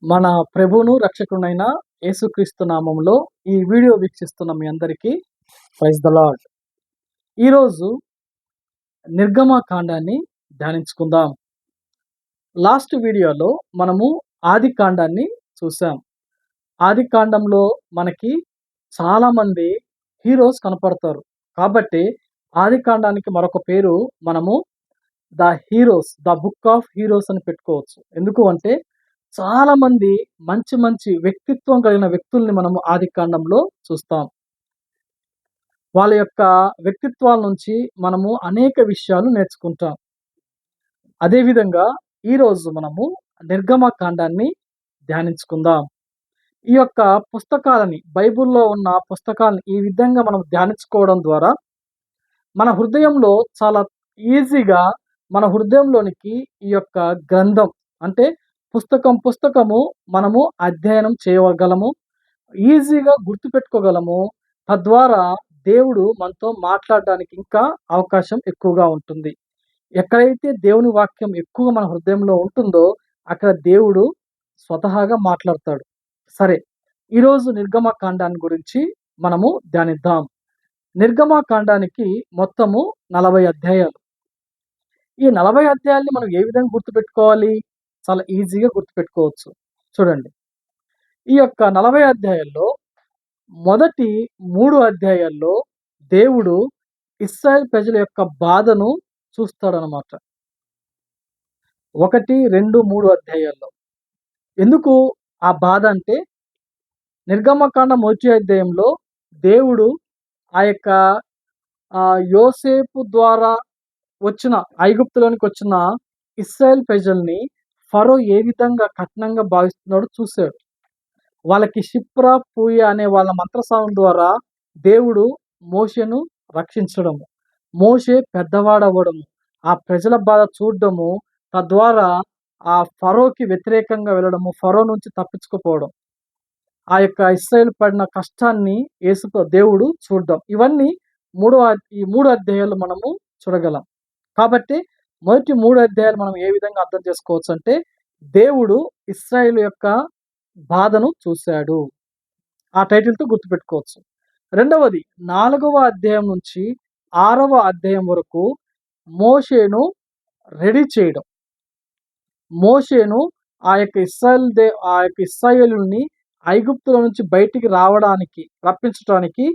మన ప్రభువును, రక్షకుడైన యేసుక్రీస్తు నామములో ఈ వీడియో వీక్షిస్తున్న మీ అందరికీ ప్రైజ్ ద లార్డ్. ఈరోజు నిర్గమకాండాన్ని ధ్యానించుకుందాం. లాస్ట్ వీడియోలో మనము ఆదికాండాన్ని చూసాం. ఆదికాండంలో మనకి చాలామంది హీరోస్ కనపడతారు. కాబట్టి ఆదికాండానికి మరొక పేరు మనము ద బుక్ ఆఫ్ హీరోస్ అని పెట్టుకోవచ్చు. ఎందుకు అంటే చాలామంది మంచి మంచి వ్యక్తిత్వం కలిగిన వ్యక్తుల్ని మనము ఆదికాండంలో చూస్తాం. వాళ్ళ యొక్క వ్యక్తిత్వాల నుంచి మనము అనేక విషయాలు నేర్చుకుంటాం. అదేవిధంగా ఈరోజు మనము నిర్గమకాండాన్ని ధ్యానించుకుందాం. ఈ యొక్క పుస్తకాలని, బైబిల్‌లో ఉన్న పుస్తకాలను ఈ విధంగా మనం ధ్యానించుకోవడం ద్వారా మన హృదయంలో చాలా ఈజీగా మన హృదయంలోనికి ఈ యొక్క గ్రంథం అంటే పుస్తకము మనము అధ్యయనం చేయగలము. ఈజీగా గుర్తుపెట్టుకోగలము. తద్వారా దేవుడు మనతో మాట్లాడడానికి ఇంకా అవకాశం ఎక్కువగా ఉంటుంది. ఎక్కడైతే దేవుని వాక్యం ఎక్కువగా మన హృదయంలో ఉంటుందో అక్కడ దేవుడు స్వతహాగా మాట్లాడతాడు. సరే, ఈరోజు నిర్గమకాండాన్ని గురించి మనము ధ్యానిద్దాం. నిర్గమకాండానికి మొత్తము 40 అధ్యాయాలు. ఈ 40 అధ్యాయాల్ని మనం ఏ విధంగా గుర్తుపెట్టుకోవాలి? చాలా ఈజీగా గుర్తుపెట్టుకోవచ్చు. చూడండి. ఈ యొక్క 40 అధ్యాయాల్లో మొదటి 3 అధ్యాయాల్లో దేవుడు ఇశ్రాయేల్ ప్రజల యొక్క బాధను చూస్తాడనమాట. 1, 2, 3 అధ్యాయాల్లో. ఎందుకు ఆ బాధ అంటే నిర్గమకాండం మొదటి అధ్యాయంలో దేవుడు ఆ యొక్క యోసేపు ద్వారా ఐగుప్తులోనికి వచ్చిన ఇశ్రాయేల్ ప్రజల్ని ఫరో ఏ విధంగా కఠినంగా భావిస్తున్నాడో చూశాడు. వాళ్ళకి షిప్రా, పూయ అనే వాళ్ళ మంత్రసానం ద్వారా దేవుడు మోషేను రక్షించడము, మోషే పెద్దవాడవ్వడము, ఆ ప్రజల బాధ చూడడము, తద్వారా ఆ ఫరోకి వ్యతిరేకంగా వెళ్ళడము, ఫరో నుంచి తప్పించుకుపోవడం, ఆ యొక్క ఇశ్రాయేలు పడిన కష్టాన్ని దేవుడు చూడడం, ఇవన్నీ ఈ 3 అధ్యాయాలు మనము చూడగలం. కాబట్టి మొదటి 3 అధ్యాయాలు మనం ఏ విధంగా అర్థం చేసుకోవచ్చు అంటే దేవుడు ఇశ్రాయేలు యొక్క బాధను చూశాడు. ఆ టైటిల్‌తో గుర్తుపెట్టుకోవచ్చు. రెండవది 4వ అధ్యాయం నుంచి 6వ అధ్యాయం వరకు మోషేను రెడీ చేయడం. మోషేను ఆ యొక్క ఇశ్రాయేలుని ఐగుప్తులో నుంచి బయటికి రప్పించడానికి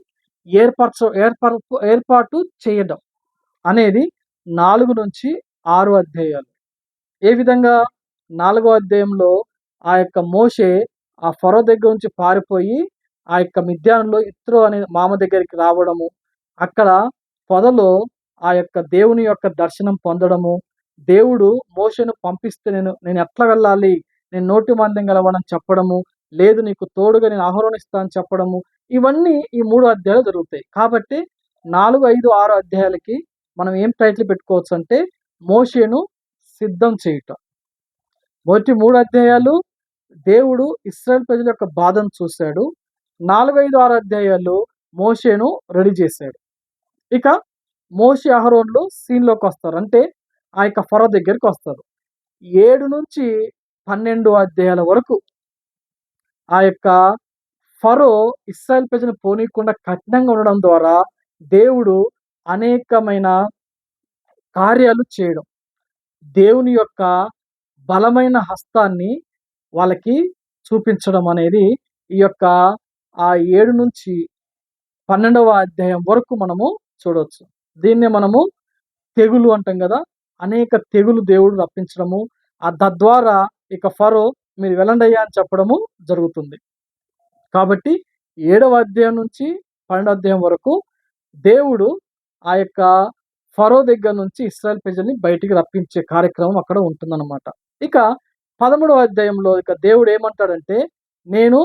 ఏర్పాటు చేయడం అనేది 4 నుంచి 6 అధ్యాయాలు. ఏ విధంగా 4వ అధ్యాయంలో ఆ యొక్క మోషే ఆ ఫరో దగ్గర నుంచి పారిపోయి ఆ యొక్క మిద్యానులో ఇత్రో అనే మామ దగ్గరికి రావడము, అక్కడ పొదలో ఆ యొక్క దేవుని యొక్క దర్శనం పొందడము, దేవుడు మోషేను పంపిస్తే నేను ఎట్లా వెళ్ళాలి, నేను నోటి మాంద్యం గలవాడని చెప్పడము, లేదు నీకు తోడుగా నేను ఆహ్వానిస్తా అని చెప్పడము, ఇవన్నీ ఈ 3 అధ్యాయాలు జరుగుతాయి. కాబట్టి 4, 5, 6 అధ్యాయాలకి మనం ఏం టైటిల్ పెట్టుకోవచ్చు అంటే మోషేను సిద్ధం చేయటం. మొదటి 3 అధ్యాయాలు దేవుడు ఇశ్రాయేల్ ప్రజల యొక్క బాధను చూశాడు. 4, 5, 6 అధ్యాయాలు మోషేను రెడీ చేశాడు. ఇక మోషే, అహరోనులు సీన్‌లోకి వస్తారు. అంటే ఆ యొక్క ఫరో దగ్గరికి వస్తారు. 7 నుంచి 12 అధ్యాయాల వరకు ఆ యొక్క ఫరో ఇశ్రాయేల్ ప్రజలను పోనీయకుండా కఠినంగా ఉండడం ద్వారా దేవుడు అనేకమైన కార్యాలు చేయడం, దేవుని యొక్క బలమైన హస్తాన్ని వాళ్ళకి చూపించడం అనేది ఈ యొక్క 7 నుంచి 12వ అధ్యాయం వరకు మనము చూడొచ్చు. దీన్నే మనము తెగులు అంటాం కదా. అనేక తెగులు దేవుడు రప్పించడము, తద్వారా ఇక ఫరో మీరు వెళ్ళండయ్యా అని చెప్పడము జరుగుతుంది. కాబట్టి 7వ అధ్యాయం నుంచి 12వ అధ్యాయం వరకు దేవుడు ఆ యొక్క ఫరో దగ్గర నుంచి ఇశ్రాయేల్ ప్రజల్ని బయటికి రప్పించే కార్యక్రమం అక్కడ ఉంటుందన్నమాట. ఇక 13వ అధ్యాయంలో ఇక దేవుడు ఏమంటాడంటే, నేను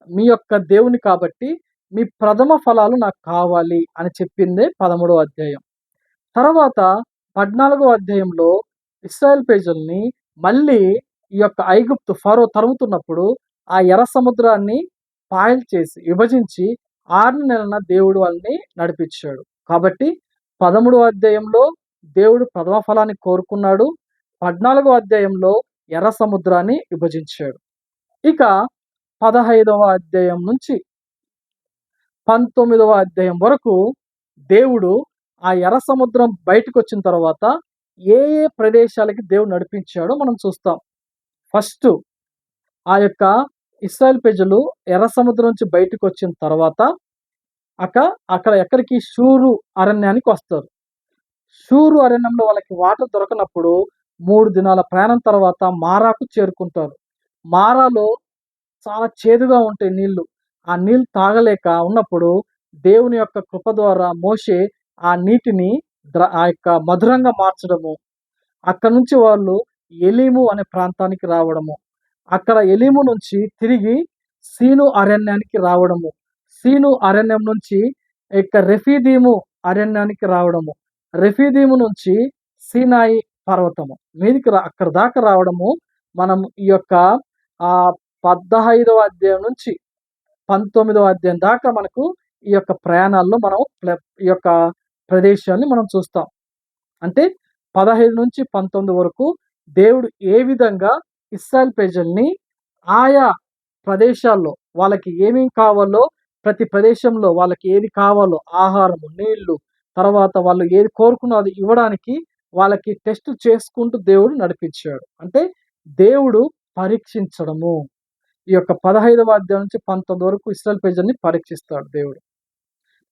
మీ యొక్క దేవుని కాబట్టి మీ ప్రథమ ఫలాలు నాకు కావాలి అని చెప్పిందే 13వ అధ్యాయం. తర్వాత 14వ అధ్యాయంలో ఇశ్రాయేల్ ప్రజల్ని మళ్ళీ ఈ యొక్క ఐగుప్తు ఫరో తరుముతున్నప్పుడు ఆ ఎర్ర సముద్రాన్ని పాయలు చేసి విభజించి 6 నెలల దేవుడు వాళ్ళని నడిపించాడు. కాబట్టి 13వ అధ్యాయంలో దేవుడు ప్రథమ ఫలాన్ని కోరుకున్నాడు. 14వ అధ్యాయంలో ఎర్ర సముద్రాన్ని విభజించాడు. ఇక 15వ అధ్యాయం నుంచి 19వ అధ్యాయం వరకు దేవుడు ఆ ఎర్ర సముద్రం బయటకొచ్చిన తర్వాత ఏ ఏ ప్రదేశాలకి దేవుడు నడిపించాడో మనం చూస్తాం. ఫస్ట్ ఆ యొక్క ఇశ్రాయేల్ ప్రజలు ఎర్ర సముద్రం నుంచి బయటకొచ్చిన తర్వాత అక అక్కడ ఎక్కడికి షూరు అరణ్యానికి వస్తారు. షూరు అరణ్యంలో వాళ్ళకి వాటర్ దొరకనప్పుడు 3 దినాల ప్రయాణం తర్వాత మారాకు చేరుకుంటారు. మారాలో చాలా చేదుగా ఉంటాయి నీళ్ళు. ఆ నీళ్ళు తాగలేక ఉన్నప్పుడు దేవుని యొక్క కృప ద్వారా మోషే ఆ నీటిని ఆ యొక్క మధురంగా మార్చడము. అక్కడి నుంచి వాళ్ళు ఎలీము అనే ప్రాంతానికి రావడము. అక్కడ ఎలీము నుంచి తిరిగి సీను అరణ్యానికి రావడము. సీను అరణ్యం నుంచి ఇక రెఫీదీము అరణ్యానికి రావడము. రెఫీదీము నుంచి సీనాయి పర్వతము మీదికి అక్కడ దాకా రావడము. మనం ఈ యొక్క 15వ అధ్యాయం నుంచి 19వ అధ్యాయం దాకా మనకు ఈ యొక్క ప్రయాణాల్లో మనం ఈ యొక్క ప్రదేశాన్ని మనం చూస్తాం. అంటే 15 నుంచి 19 వరకు దేవుడు ఏ విధంగా ఇశ్రాయేల్ ప్రజల్ని ఆయా ప్రదేశాల్లో వాళ్ళకి ఏమేమి కావాలో ప్రతి ప్రదేశంలో వాళ్ళకి ఏది కావాలో ఆహారము, నీళ్లు, తర్వాత వాళ్ళు ఏది కోరుకున్నో అది ఇవ్వడానికి వాళ్ళకి టెస్ట్ చేసుకుంటూ దేవుడు నడిపించాడు. అంటే దేవుడు పరీక్షించడము. ఈ యొక్క 15వ అధ్యాయం నుంచి 19 వరకు ఇశ్రాయేల్ ప్రజల్ని పరీక్షిస్తాడు దేవుడు.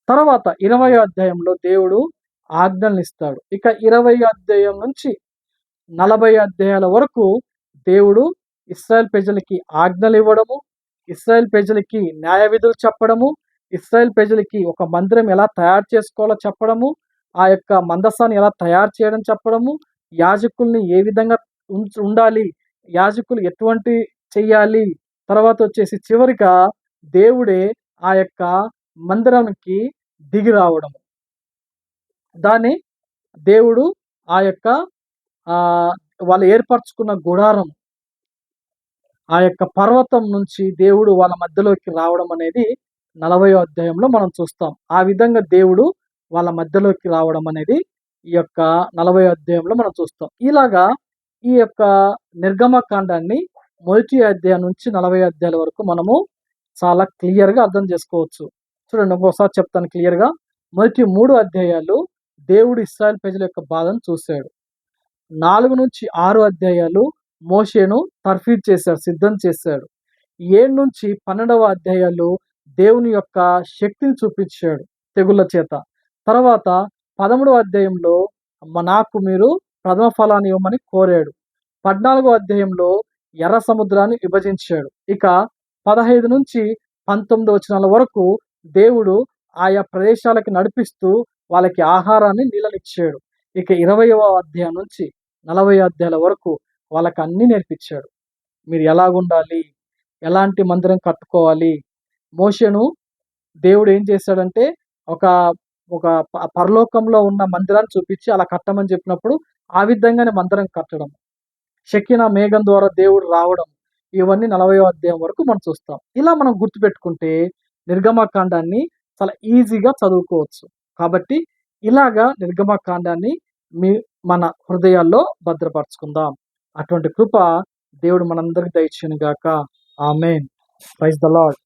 తర్వాత 20వ అధ్యాయంలో దేవుడు ఆజ్ఞలనిస్తాడు. ఇక 20వ అధ్యాయం నుంచి 40 అధ్యాయాల వరకు దేవుడు ఇశ్రాయేల్ ప్రజలకి ఆజ్ఞలు ఇవ్వడము, ఇశ్రాయేల్ ప్రజలకి న్యాయ విధులు చెప్పడము, ఇశ్రాయేల్ ప్రజలకి ఒక మందిరం ఎలా తయారు చేసుకోవాలో చెప్పడము, ఆ యొక్క మందసాన్ని ఎలా తయారు చేయడం చెప్పడము, యాజకుల్ని ఏ విధంగా ఉండాలి, యాజకులు ఎటువంటి చెయ్యాలి, తర్వాత వచ్చేసి చివరిగా దేవుడే ఆ యొక్క మందిరానికి దిగి రావడము. దాన్ని దేవుడు ఆ యొక్క వాళ్ళు ఏర్పరచుకున్న గుడారం ఆ యొక్క పర్వతం నుంచి దేవుడు వాళ్ళ మధ్యలోకి రావడం అనేది 40వ అధ్యాయంలో మనం చూస్తాం. ఆ విధంగా దేవుడు వాళ్ళ మధ్యలోకి రావడం అనేది ఈ యొక్క 40వ అధ్యాయంలో మనం చూస్తాం. ఇలాగా ఈ యొక్క నిర్గమకాండాన్ని మొదటి అధ్యాయం నుంచి 40 అధ్యాయాల వరకు మనము చాలా క్లియర్‌గా అర్థం చేసుకోవచ్చు. చూడండి ఇంకోసారి చెప్తాను క్లియర్‌గా. మొదటి 3 అధ్యాయాలు దేవుడు ఇశ్రాయేల్ ప్రజల యొక్క బాధను చూసాడు. 4-6 అధ్యాయాలు మోషేను తర్ఫీదు చేశాడు, సిద్ధం చేశాడు. 7-12వ అధ్యాయాలు దేవుని యొక్క శక్తిని చూపించాడు తెగుళ్ళ చేత. తర్వాత 13వ అధ్యాయంలో నాకు మీరు ప్రథమ ఫలాన్ని ఇవ్వమని కోరాడు. 14వ అధ్యాయంలో ఎర్ర సముద్రాన్ని విభజించాడు. ఇక 15-19 వచనాల వరకు దేవుడు ఆయా ప్రదేశాలకు నడిపిస్తూ వాళ్ళకి ఆహారాన్ని, నీళ్ళనిచ్చాడు. ఇక 20వ అధ్యాయం నుంచి 40 అధ్యాయాల వరకు వాళ్ళకి అన్నీ నేర్పించాడు. మీరు ఎలాగుండాలి, ఎలాంటి మందిరం కట్టుకోవాలి. మోషేను దేవుడు ఏం చేశాడంటే ఒక ఒక పరలోకంలో ఉన్న మందిరాన్ని చూపించి అలా కట్టమని చెప్పినప్పుడు ఆ విధంగానే మందిరం కట్టడం, షెకినా మేఘం ద్వారా దేవుడు రావడం, ఇవన్నీ 40వ అధ్యాయం వరకు మనం చూస్తాం. ఇలా మనం గుర్తుపెట్టుకుంటే నిర్గమకాండాన్ని చాలా ఈజీగా చదువుకోవచ్చు. కాబట్టి ఇలాగా నిర్గమకాండాన్ని మన హృదయాల్లో భద్రపరచుకుందాం. అటువంటి కృప దేవుడు మనందరికి దయచేయును గాక. ఆమేన్. Praise the lord.